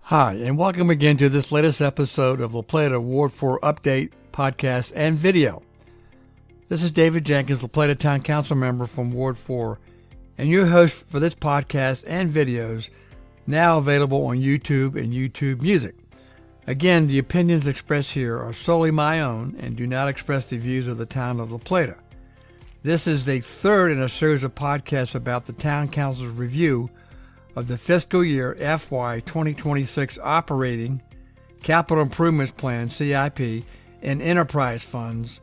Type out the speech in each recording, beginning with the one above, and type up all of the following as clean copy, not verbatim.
Hi, and welcome again to this latest episode of La Plata Ward 4 Update, Podcast, and Video. This is David Jenkins, La Plata Town Council member from Ward 4, and your host for this podcast and videos, now available on YouTube and YouTube Music. Again, the opinions expressed here are solely my own and do not express the views of the town of La Plata. This is the third in a series of podcasts about the Town Council's review of the fiscal year FY 2026 operating, capital improvements plan, CIP, and enterprise funds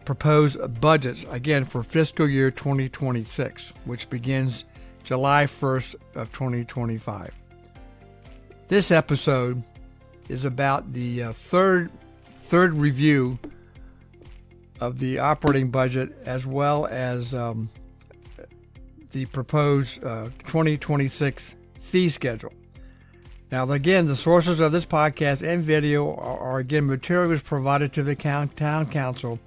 proposed budgets, again, for fiscal year 2026, which begins July 1st of 2025. This episode is about the third review of the operating budget, as well as the proposed 2026 fee schedule. Now, again, the sources of this podcast and video are again, materials provided to the Town Council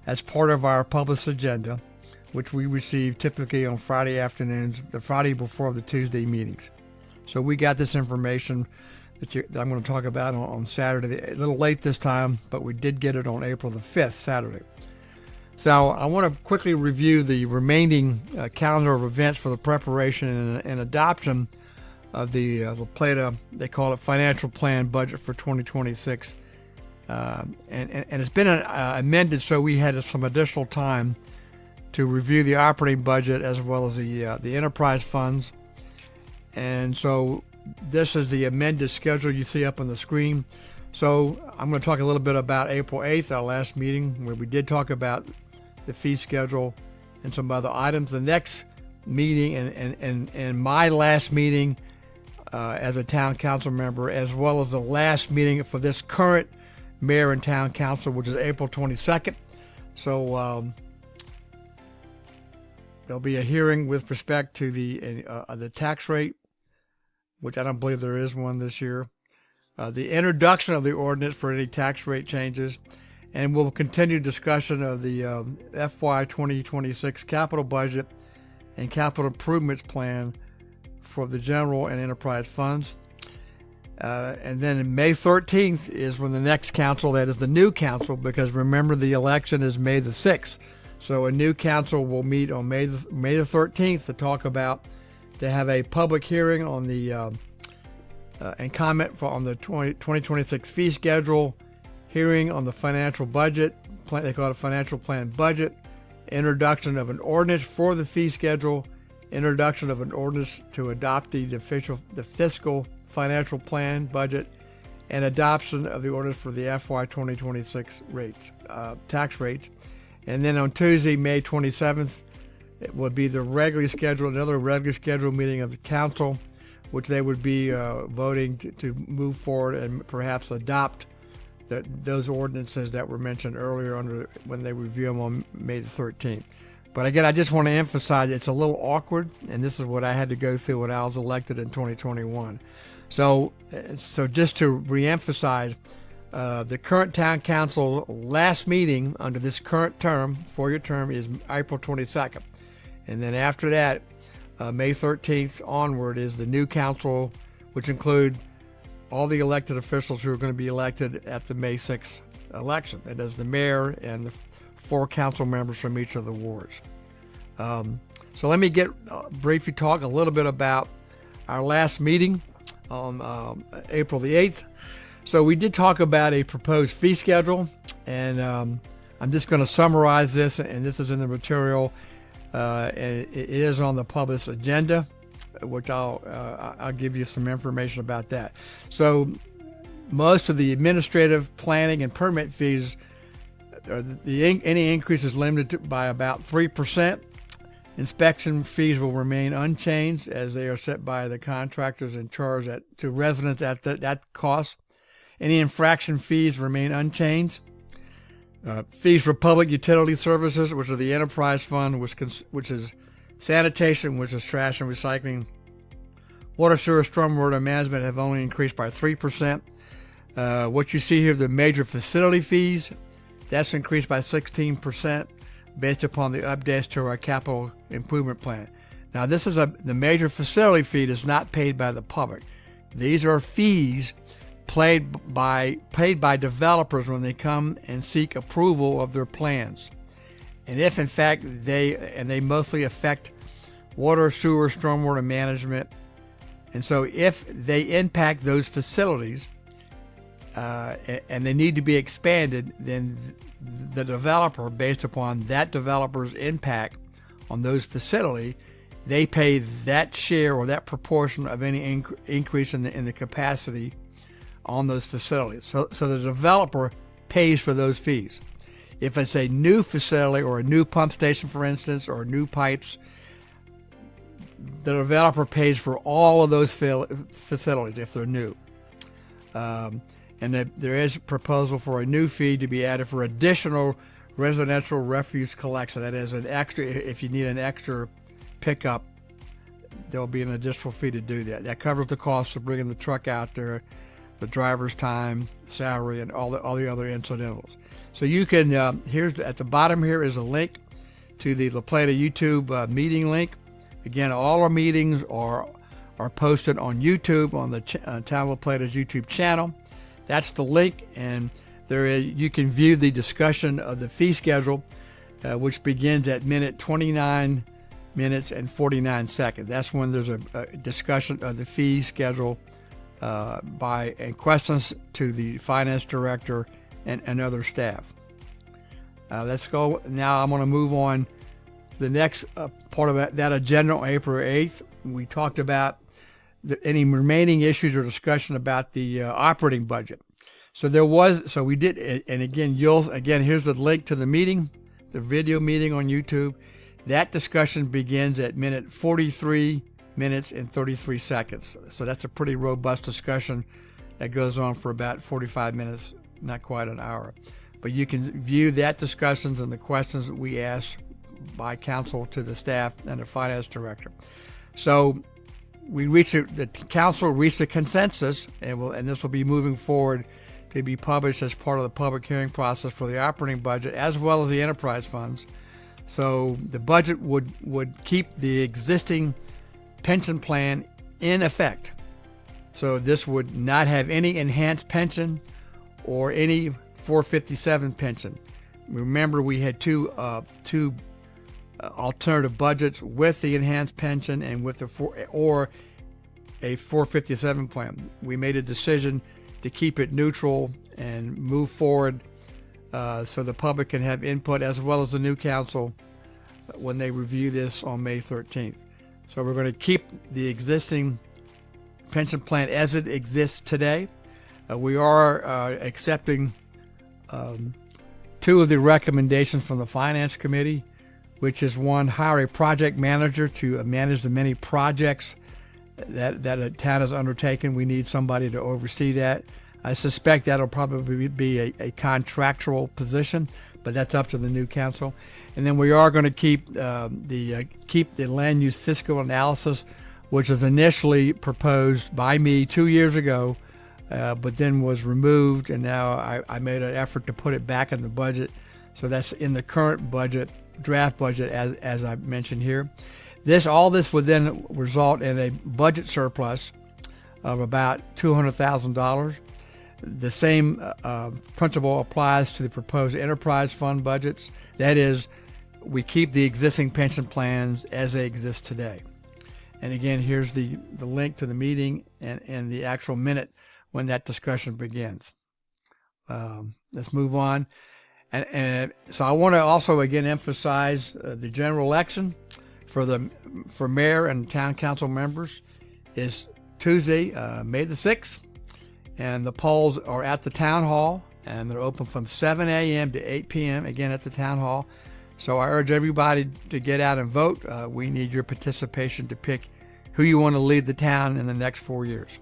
as part of our published agenda, which we receive typically on Friday afternoons, the Friday before the Tuesday meetings. So we got this information that I'm going to talk about on Saturday, a little late this time, but we did get it on April the 5th, Saturday. So I want to quickly review the remaining calendar of events for the preparation and adoption of the La Plata, they call it financial plan budget for 2026. And it's been amended, so we had some additional time to review the operating budget as well as the enterprise funds. And so this is the amended schedule you see up on the screen. So I'm going to talk a little bit about April 8th, our last meeting, where we did talk about the fee schedule and some other items. The next meeting and my last meeting as a town council member, as well as the last meeting for this current mayor and town council, which is April 22nd. So there'll be a hearing with respect to the tax rate, which I don't believe there is one this year. The introduction of the ordinance for any tax rate changes, and we'll continue discussion of the FY 2026 capital budget and capital improvements plan for the general and enterprise funds. And then May 13th is when the next council, that is the new council, because remember the election is May the 6th. So a new council will meet on May the 13th to have a public hearing on the and comment on the 2026 fee schedule, hearing on the financial budget, they call it a financial plan budget, introduction of an ordinance for the fee schedule, introduction of an ordinance to adopt the fiscal financial plan budget, and adoption of the ordinance for the FY 2026 tax rates. And then on Tuesday, May 27th, it would be another regularly scheduled meeting of the council, which they would be voting to move forward and perhaps adopt those ordinances that were mentioned earlier when they review them on May the 13th. But again, I just want to emphasize it's a little awkward, and this is what I had to go through when I was elected in 2021. So just to reemphasize, the current town council last meeting under this current term, 4-year term, is April 22nd. And then after that, May 13th onward is the new council, which include all the elected officials who are going to be elected at the May 6th election. That is the mayor and the 4 council members from each of the wards. So let me briefly talk a little bit about our last meeting on April the 8th. So we did talk about a proposed fee schedule, and I'm just going to summarize this, and this is in the material, and it is on the published agenda, which I'll give you some information about that. So most of the administrative, planning, and permit fees, any increase is limited by about 3%. Inspection fees will remain unchanged as they are set by the contractors and charged to residents at that cost. Any infraction fees remain unchanged. Fees for public utility services, which are the enterprise fund, which is sanitation, which is trash and recycling, water, sewer, stormwater management, have only increased by 3%. What you see here, the major facility fees, that's increased by 16% based upon the updates to our capital improvement plan. Now, this is the major facility fee is not paid by the public. These are fees paid by developers when they come and seek approval of their plans. And if in fact they mostly affect water, sewer, stormwater management. And so if they impact those facilities and they need to be expanded, then the developer, based upon that developer's impact on those facilities, they pay that share or that proportion of any increase in the capacity on those facilities. So the developer pays for those fees. If it's a new facility or a new pump station, for instance, or new pipes, the developer pays for all of those facilities if they're new. And there is a proposal for a new fee to be added for additional residential refuse collection. That is an extra, if you need an extra pickup, there'll be an additional fee to do that. That covers the cost of bringing the truck out there, the driver's time, salary, and all the other incidentals. So you can, here's at the bottom here is a link to the La Plata YouTube meeting link. Again, all our meetings are posted on YouTube, on the Town of La Plata's YouTube channel. That's the link, and you can view the discussion of the fee schedule, which begins at minute 29 minutes and 49 seconds. That's when there's a discussion of the fee schedule and questions to the finance director and other staff. Let's go. Now I'm going to move on to the next part of that agenda on April 8th. We talked about any remaining issues or discussion about the operating budget. So we did, and again, here's the link to the meeting, the video meeting on YouTube. That discussion begins at minute 43 minutes and 33 seconds. So that's a pretty robust discussion that goes on for about 45 minutes, not quite an hour. But you can view that discussions and the questions that we ask by council to the staff and the finance director. So the council reached a consensus, and this will be moving forward to be published as part of the public hearing process for the operating budget as well as the enterprise funds. So the budget would keep the existing pension plan in effect. So this would not have any enhanced pension or any 457 pension. Remember, we had two alternative budgets with the enhanced pension and with or a 457 plan. We made a decision to keep it neutral and move forward so the public can have input as well as the new council when they review this on May 13th. So we're going to keep the existing pension plan as it exists today. We are accepting two of the recommendations from the Finance Committee, which is one, hire a project manager to manage the many projects that a town has undertaken. We need somebody to oversee that. I suspect that'll probably be a contractual position, but that's up to the new council. And then we are going to keep the land use fiscal analysis, which was initially proposed by me 2 years ago, but then was removed, and now I made an effort to put it back in the budget. So that's in the current budget, draft budget, as I mentioned here. All this would then result in a budget surplus of about $200,000. The same principle applies to the proposed enterprise fund budgets. That is, we keep the existing pension plans as they exist today. And again, here's the link to the meeting and the actual minute when that discussion begins. Let's move on. And so I want to also again emphasize the general election for mayor and town council members is Tuesday, May the 6th. And the polls are at the town hall, and they're open from 7 a.m. to 8 p.m., again at the town hall. So I urge everybody to get out and vote. We need your participation to pick who you want to lead the town in the next 4 years.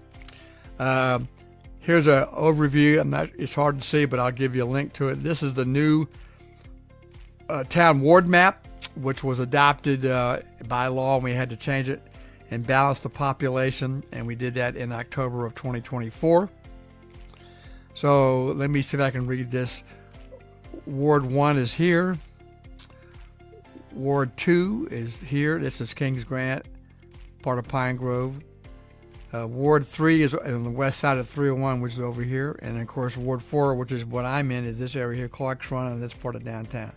Here's an overview. It's hard to see, but I'll give you a link to it. This is the new town ward map, which was adopted by law, and we had to change it and balance the population, and we did that in October of 2024. So let me see if I can read this. Ward 1 is here. Ward 2 is here. This is Kings Grant, part of Pine Grove. Ward 3 is on the west side of 301, which is over here. And, of course, Ward 4, which is what I'm in, is this area here, Clark's Run, and this part of downtown.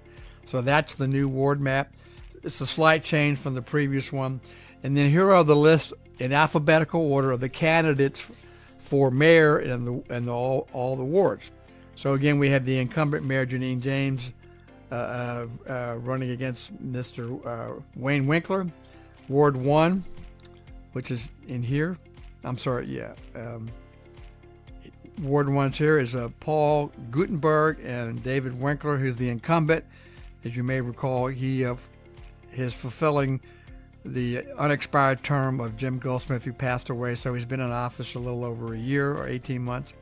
So that's the new ward map. It's a slight change from the previous one. And then here are the lists in alphabetical order of the candidates for mayor and all the wards. So, again, we have the incumbent Mayor Janine James running against Mr. Wayne Winkler. Ward 1, which is in here. I'm sorry, yeah. Ward 1's here is Paul Gutenberg and David Winkler, who's the incumbent. As you may recall, he is fulfilling the unexpired term of Jim Goldsmith, who passed away, so he's been in office a little over a year or 18 months.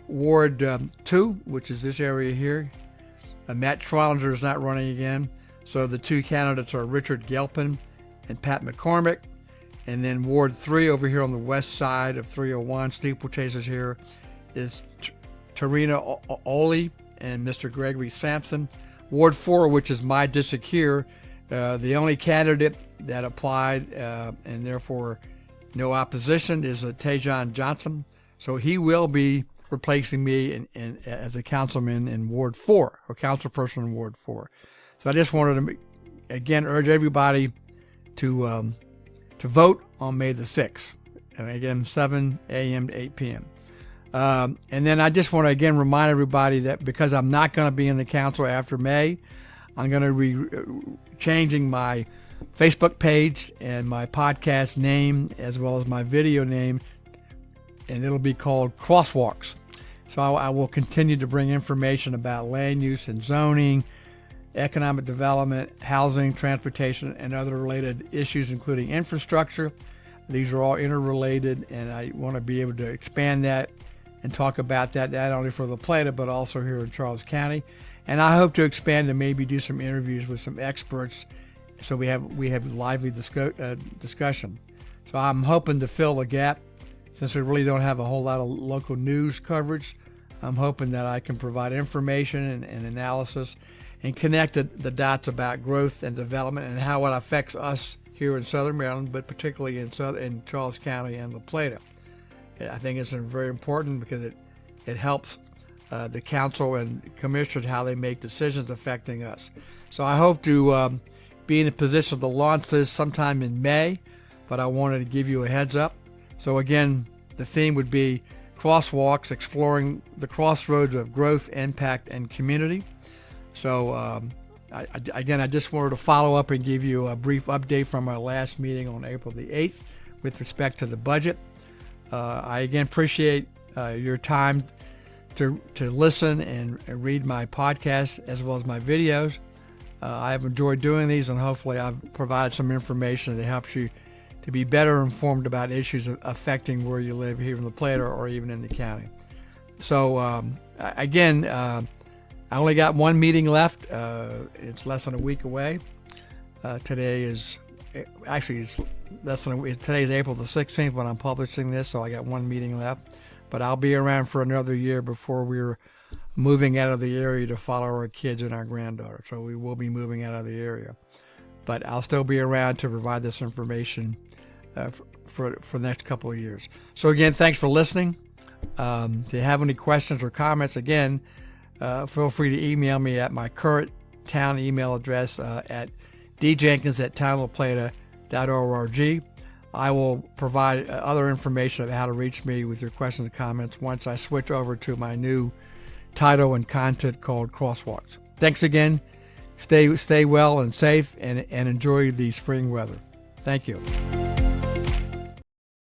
Ward 2, which is this area here, Matt Trollinger is not running again, so the two candidates are Richard Gelpin and Pat McCormick. And then Ward 3 over here on the west side of 301, steeplechasers here, is Tarina Oli and Mr. Gregory Sampson. Ward 4, which is my district here, the only candidate that applied and therefore no opposition is Tajon Johnson. So he will be replacing me as a councilman in Ward 4, or councilperson in Ward 4. So I just wanted to, again, urge everybody to vote on May the 6th. And again, 7 a.m. to 8 p.m. And then I just want to, again, remind everybody that because I'm not going to be in the council after May, I'm going to be changing my Facebook page and my podcast name as well as my video name, and it'll be called Crosswalks. So I will continue to bring information about land use and zoning, economic development, housing, transportation, and other related issues, including infrastructure. These are all interrelated, and I want to be able to expand that and talk about that not only for La Plata, but also here in Charles County. And I hope to expand and maybe do some interviews with some experts so we have lively discussion. So I'm hoping to fill the gap since we really don't have a whole lot of local news coverage. I'm hoping that I can provide information and analysis and connect the dots about growth and development and how it affects us here in Southern Maryland, but particularly in Charles County and La Plata. I think it's very important because it helps the council and commissioners how they make decisions affecting us. So I hope to be in a position to launch this sometime in May, but I wanted to give you a heads up. So again, the theme would be Crosswalks, exploring the crossroads of growth, impact, and community. So I just wanted to follow up and give you a brief update from our last meeting on April the 8th with respect to the budget. I again appreciate your time to listen and read my podcast as well as my videos. I have enjoyed doing these, and hopefully I've provided some information that helps you to be better informed about issues affecting where you live here in La Plata or even in the county. So again, I only got one meeting left. It's less than a week away. Today is less than a week. Today is April the 16th when I'm publishing this, so I got one meeting left. But I'll be around for another year before we're moving out of the area to follow our kids and our granddaughter. So we will be moving out of the area. But I'll still be around to provide this information for the next couple of years. So again, thanks for listening. If you have any questions or comments, again, feel free to email me at my current town email address at djenkins@townoflaplata.org. I will provide other information about how to reach me with your questions and comments once I switch over to my new title and content called Crosswalks. Thanks again. Stay well and safe and enjoy the spring weather. Thank you.